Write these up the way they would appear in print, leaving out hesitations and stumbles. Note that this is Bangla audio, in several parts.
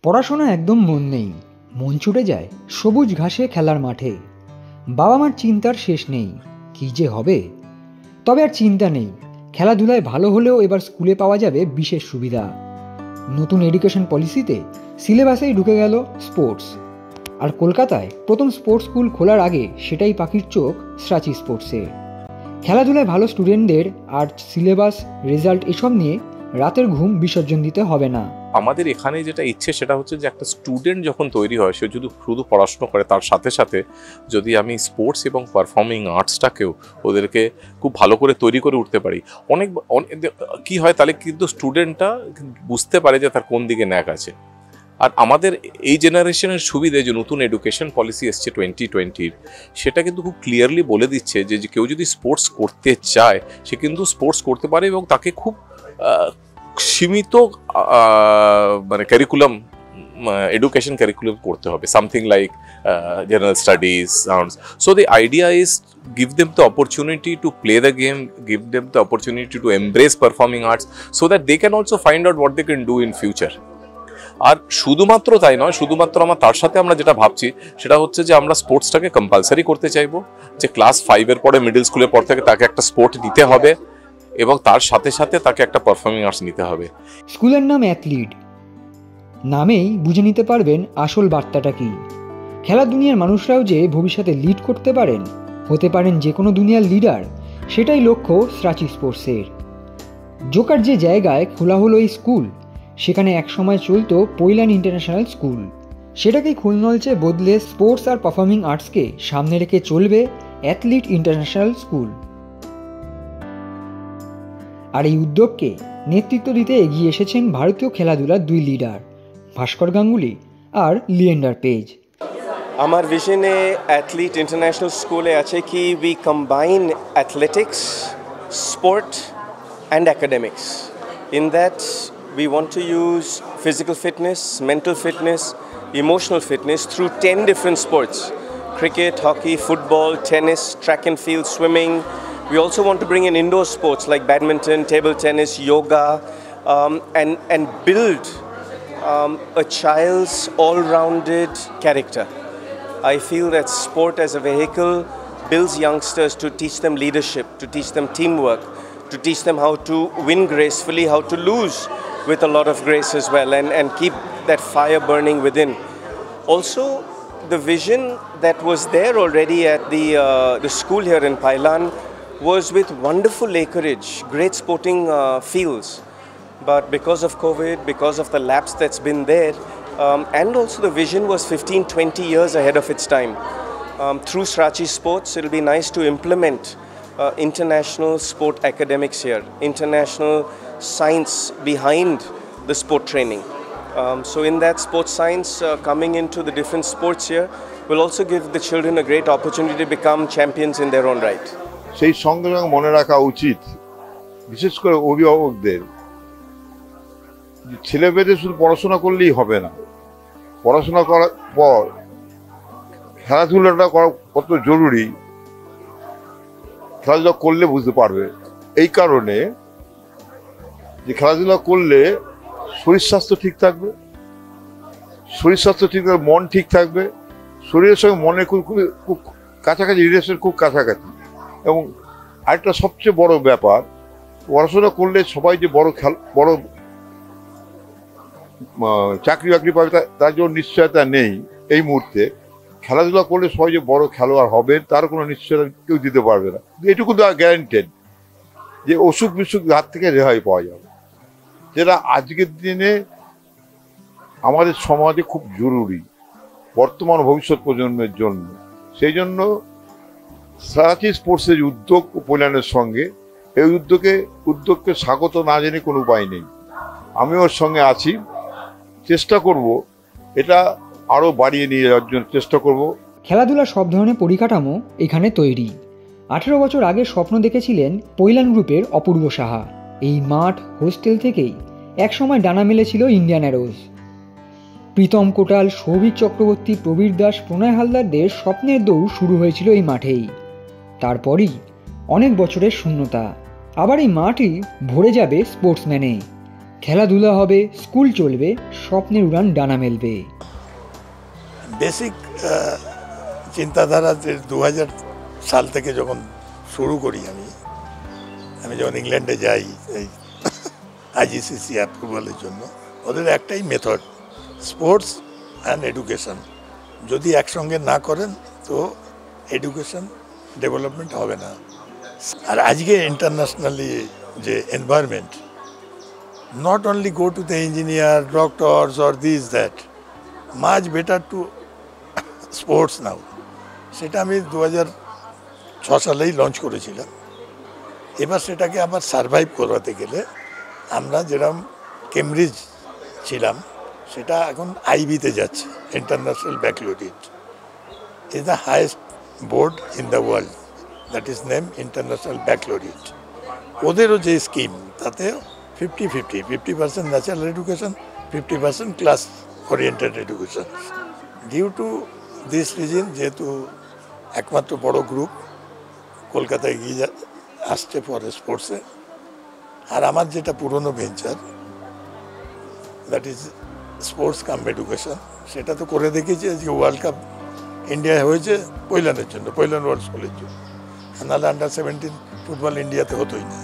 পড়াশোনা একদম মন নেই, মন ছুটে যায় সবুজ ঘাসে খেলার মাঠে। বাবা মার চিন্তার শেষ নেই, কী যে হবে। তবে আর চিন্তা নেই, খেলাধুলায় ভালো হলেও এবার স্কুলে পাওয়া যাবে বিশেষ সুবিধা। নতুন এডুকেশন পলিসিতে সিলেবাসেই ঢুকে গেল স্পোর্টস। আর কলকাতায় প্রথম স্পোর্টস স্কুল খোলার আগে সেটাই পাখির চোখ স্রাচি স্পোর্টসে। খেলাধুলায় ভালো স্টুডেন্টদের আর সিলেবাস, রেজাল্ট এসব নিয়ে রাতের ঘুম বিসর্জন দিতে হবে না। আমাদের এখানে যেটা ইচ্ছে সেটা হচ্ছে যে একটা স্টুডেন্ট যখন তৈরি হয়, সে যদি শুধু পড়াশোনা করে, তার সাথে সাথে যদি আমি স্পোর্টস এবং পারফর্মিং আর্টসটাকেও ওদেরকে খুব ভালো করে তৈরি করে উঠতে পারি, অনেক কি হয় তাহলে কিন্তু স্টুডেন্টটা বুঝতে পারে যে তার কোন দিকে ন্যাক আছে। আর আমাদের এই জেনারেশনের সুবিধে যে নতুন এডুকেশন পলিসি এসছে 2020, সেটা কিন্তু খুব ক্লিয়ারলি বলে দিচ্ছে যে কেউ যদি স্পোর্টস করতে চায় সে কিন্তু স্পোর্টস করতে পারে, এবং তাকে খুব সীমিত মানে ক্যারিকুলাম, এডুকেশন ক্যারিকুলাম করতে হবে, something like general studies, sounds. So the idea is give them the opportunity to play the game, give them the opportunity to embrace performing arts so that they can also find out what they can do in future. আর শুধুমাত্র তাই নয়, শুধুমাত্র তার সাথে আমরা যেটা ভাবছি সেটা হচ্ছে যে আমরা স্পোর্টসটাকে কম্পালসারি করতে চাইবো, যে ক্লাস 5-এর পরে, মিডল স্কুলের পর থেকে তাকে একটা স্পোর্ট দিতে হবে, এবং তার সাথে সাথে তাকে একটা পারফর্মিং আর্টস নিতে হবে। স্কুলের নাম অ্যাথলিট, নামেই বুঝে নিতে পারবেন আসল বার্তাটা কি। খেলা দুনিয়ার মানুষরাও যে ভবিষ্যতে লিড করতে পারেন, হতে পারেন যে কোনো দুনিয়ার লিডার, সেটাই লক্ষ্য স্রাচি স্পোর্টসের। জোকার যে জায়গায় খোলা হলো এই স্কুল, সেখানে একসময় চলতো পৈলান ইন্টারন্যাশনাল স্কুল। সেটাকেই খুলনলচে বদলে স্পোর্টস আর পারফর্মিং আর্টসকে সামনে রেখে চলবে অ্যাথলিট ইন্টারন্যাশনাল স্কুল। আর এই উদ্যোগকে নেতৃত্ব দিতে এগিয়ে এসেছেন ভারতীয় খেলাধুলার দুই লিডার, ভাস্কর গাঙ্গুলি আর লিয়েন্ডার পেজ। আমার ভিশনে অ্যাথলিট ইন্টারন্যাশনাল স্কুলে আছে কি we combine athletics, sport and academics. In that we want to use physical fitness, mental fitness, emotional fitness through 10 different sports: cricket, hockey, football, tennis, track and field, swimming. We also want to bring in indoor sports like badminton, table tennis, yoga, and build a child's all-rounded character. I feel that sport as a vehicle builds youngsters to teach them leadership, to teach them teamwork, to teach them how to win gracefully, how to lose with a lot of grace as well, and keep that fire burning within. Also, the vision that was there already at the school here in Pailan was with wonderful acreage, great sporting fields. But because of COVID, because of the lapse that's been there, and also the vision was 15-20 years ahead of its time. Through Srachi Sports, it'll be nice to implement international sport academics here, international science behind the sport training. So in that sports science, coming into the different sports here will also give the children a great opportunity to become champions in their own right. সেই সঙ্গে সঙ্গে মনে রাখা উচিত, বিশেষ করে অভিভাবকদের, ছেলেমেয়েদের শুধু পড়াশোনা করলেই হবে না। পড়াশোনা করার পর খেলাধুলাটা করা কত জরুরি, খেলাধুলা করলে বুঝতে পারবে। এই কারণে যে খেলাধুলা করলে শরীর স্বাস্থ্য ঠিক থাকবে, শরীর স্বাস্থ্য ঠিক থাকবে, মন ঠিক থাকবে, শরীরের সঙ্গে মনের খুব কাছাকাছি রিলেশন, খুব কাছাকাছি। এবং আরেকটা সবচেয়ে বড় ব্যাপার, পড়াশোনা করলে সবাই যে বড় চাকরি বাকরি পাবে তার জন্য নিশ্চয়তা নেই এই মুহূর্তে। খেলাধুলা করলে সবাই যে বড় খেলোয়াড় হবে তার কোনো নিশ্চয়তা কেউ দিতে পারবে না। এটুকু তো গ্যারান্টেড যে অসুখ বিসুখ হাত থেকে রেহাই পাওয়া যাবে, যেটা আজকের দিনে আমাদের সমাজে খুব জরুরি বর্তমান ভবিষ্যৎ প্রজন্মের জন্য। সেই জন্য স্রাচি স্পোর্টসের উদ্যোগ ও পৈলানের সঙ্গে এই উদ্যোগকে স্বাগত না জেনে কোনো উপায় নেই। আমি ওর সঙ্গে আছি, চেষ্টা করব এটা আরও বাড়িয়ে নিয়ে যাওয়ার জন্য চেষ্টা করব। খেলাধুলার সব ধরনের পরিকাঠামো এখানে তৈরি। 18 বছর আগে স্বপ্ন দেখেছিলেন পৈলান গ্রুপের অপূর্ব সাহা। এই মাঠ, হোস্টেল থেকেই একসময় ডানা মেলেছিল ইন্ডিয়ান অ্যারোজ। প্রীতম কোটাল, সৌভিক চক্রবর্তী, প্রবীর দাস, প্রণয় হালদারদের স্বপ্নের দৌড় শুরু হয়েছিল এই মাঠেই। তারপরই অনেক বছরের শূন্যতা, আবার এই মাঠই ভরে যাবে স্পোর্টসম্যানে। খেলাধুলা হবে, স্কুল চলবে, স্বপ্নের উড়ান ডানা মেলবে। বেসিক চিন্তাধারা যে 2000 সাল থেকে যখন শুরু করি আমি যখন ইংল্যান্ডে যাই এই IGCC অ্যাপ্রুভালের জন্য, ওদের একটাই মেথড, স্পোর্টস অ্যান্ড এডুকেশন। যদি একসঙ্গে না করেন তো এডুকেশন ডেভেলপমেন্ট হবে না। আর আজকে ইন্টারন্যাশনালি যে environment, not only go to the engineer, doctors or this that, much better to sports now. সেটা আমি 2006 সালেই লঞ্চ করেছিলাম। এবার সেটাকে আবার সারভাইভ করাতে গেলে আমরা যেরকম কেমব্রিজ ছিলাম সেটা এখন আইবিতে যাচ্ছে, international baccalaureate is the highest board in the world, that is name international baccalaureate. ওদেরও যে স্কিম তাতে 50% natural education, 50% class oriented education. Due to this reason, যেহেতু একমাত্র বড় গ্রুপ কলকাতায় এগিয়ে আসছে ফর স্পোর্টসে, আর আমার যেটা পুরনো venture that is sports cum education, সেটা তো করে দেখেছি। আজকে ওয়ার্ল্ড কাপ ইন্ডিয়ায় হয়েছে পৈলানের জন্য, পৈলান ওয়ার্ল্ড স্কুলের জন্য, নাহলে আন্ডার-17 ফুটবল ইন্ডিয়াতে হতোই না।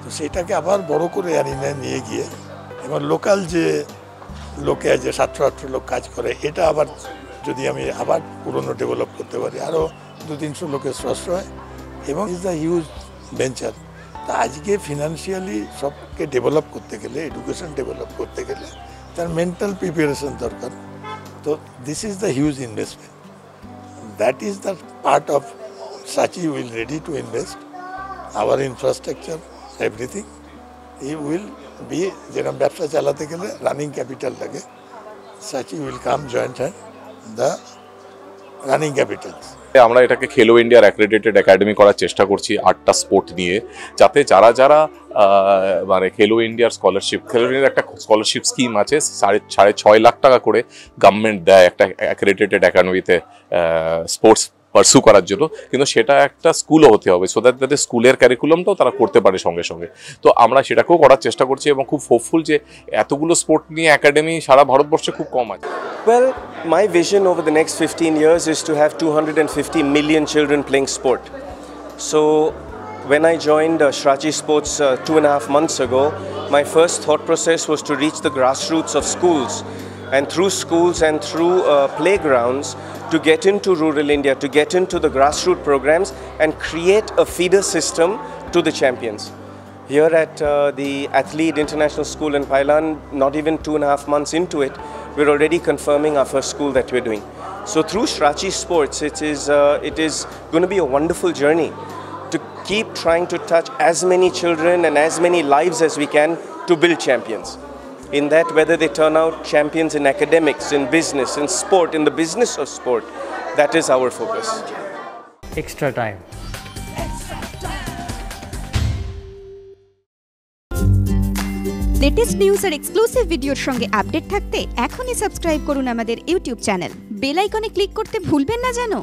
তো সেটাকে আবার বড় করে নিয়ে গিয়ে এবার লোকাল যে লোকে আছে 700-800 লোক কাজ করে, এটা আবার যদি আমি আবার পুরনো ডেভেলপ করতে পারি, আরও 200-300 লোকের স্রষ্ট হয়, এবং ইজ দ্য হিউজ ভেঞ্চার। তা আজকে ফিনান্সিয়ালি সবকে ডেভেলপ করতে গেলে, এডুকেশন ডেভেলপ করতে গেলে তার মেন্টাল প্রিপারেশন দরকার। তো this is the huge investment, that is the part of Sachi will ready to invest our infrastructure, everything. ই উইল বি, যেরকম ব্যবসা চালাতে গেলে রানিং ক্যাপিটাল লাগে, Sachi will come joint hand the running capitals. আমরা এটাকে খেলো ইন্ডিয়ার অ্যাক্রেডিটেড একাডেমি করার চেষ্টা করছি 8টা স্পোর্ট নিয়ে, যাতে যারা মানে খেলো ইন্ডিয়ার স্কলারশিপ, খেলো ইন্ডিয়ার একটা স্কলারশিপ স্কিম আছে, 6.5 লাখ টাকা করে গভর্নমেন্ট দেয় একটা অ্যাক্রেডিটেড একাডেমিতে স্পোর্টস পারসু করার জন্য, কিন্তু সেটা একটা স্কুলও হতে হবে, সো দ্যাট তাদের স্কুলের ক্যারিকুলামটাও তারা করতে পারে সঙ্গে সঙ্গে। তো আমরা সেটাকেও করার চেষ্টা করছি এবং খুব হোপফুল যে এতগুলো স্পোর্ট নিয়ে একাডেমি সারা ভারতবর্ষে খুব কম আছে। Well, my vision over the next 15 years is to have 250 million children playing sport. So when I joined Shrachi Sports 2.5 months ago, my first thought process was to reach the grassroots of schools, and through schools and through playgrounds to get into rural India, to get into the grassroots programs and create a feeder system to the champions. Here at the Athlete International School in Pailan, not even 2.5 months into it, we're already confirming our first school that we're doing. So through Shrachi Sports, it is going to be a wonderful journey to keep trying to touch as many children and as many lives as we can to build champions. In that, whether they turn out champions in academics, in business, in sport, in the business of sport, that is our focus. Extra time. Latest news আর এক্সক্লুসিভ ভিডিওর সঙ্গে আপডেট থাকতে এখনই সাবস্ক্রাইব করুন আমাদের ইউটিউব চ্যানেল। বেল আইকনে ক্লিক করতে ভুলবেন না যেন।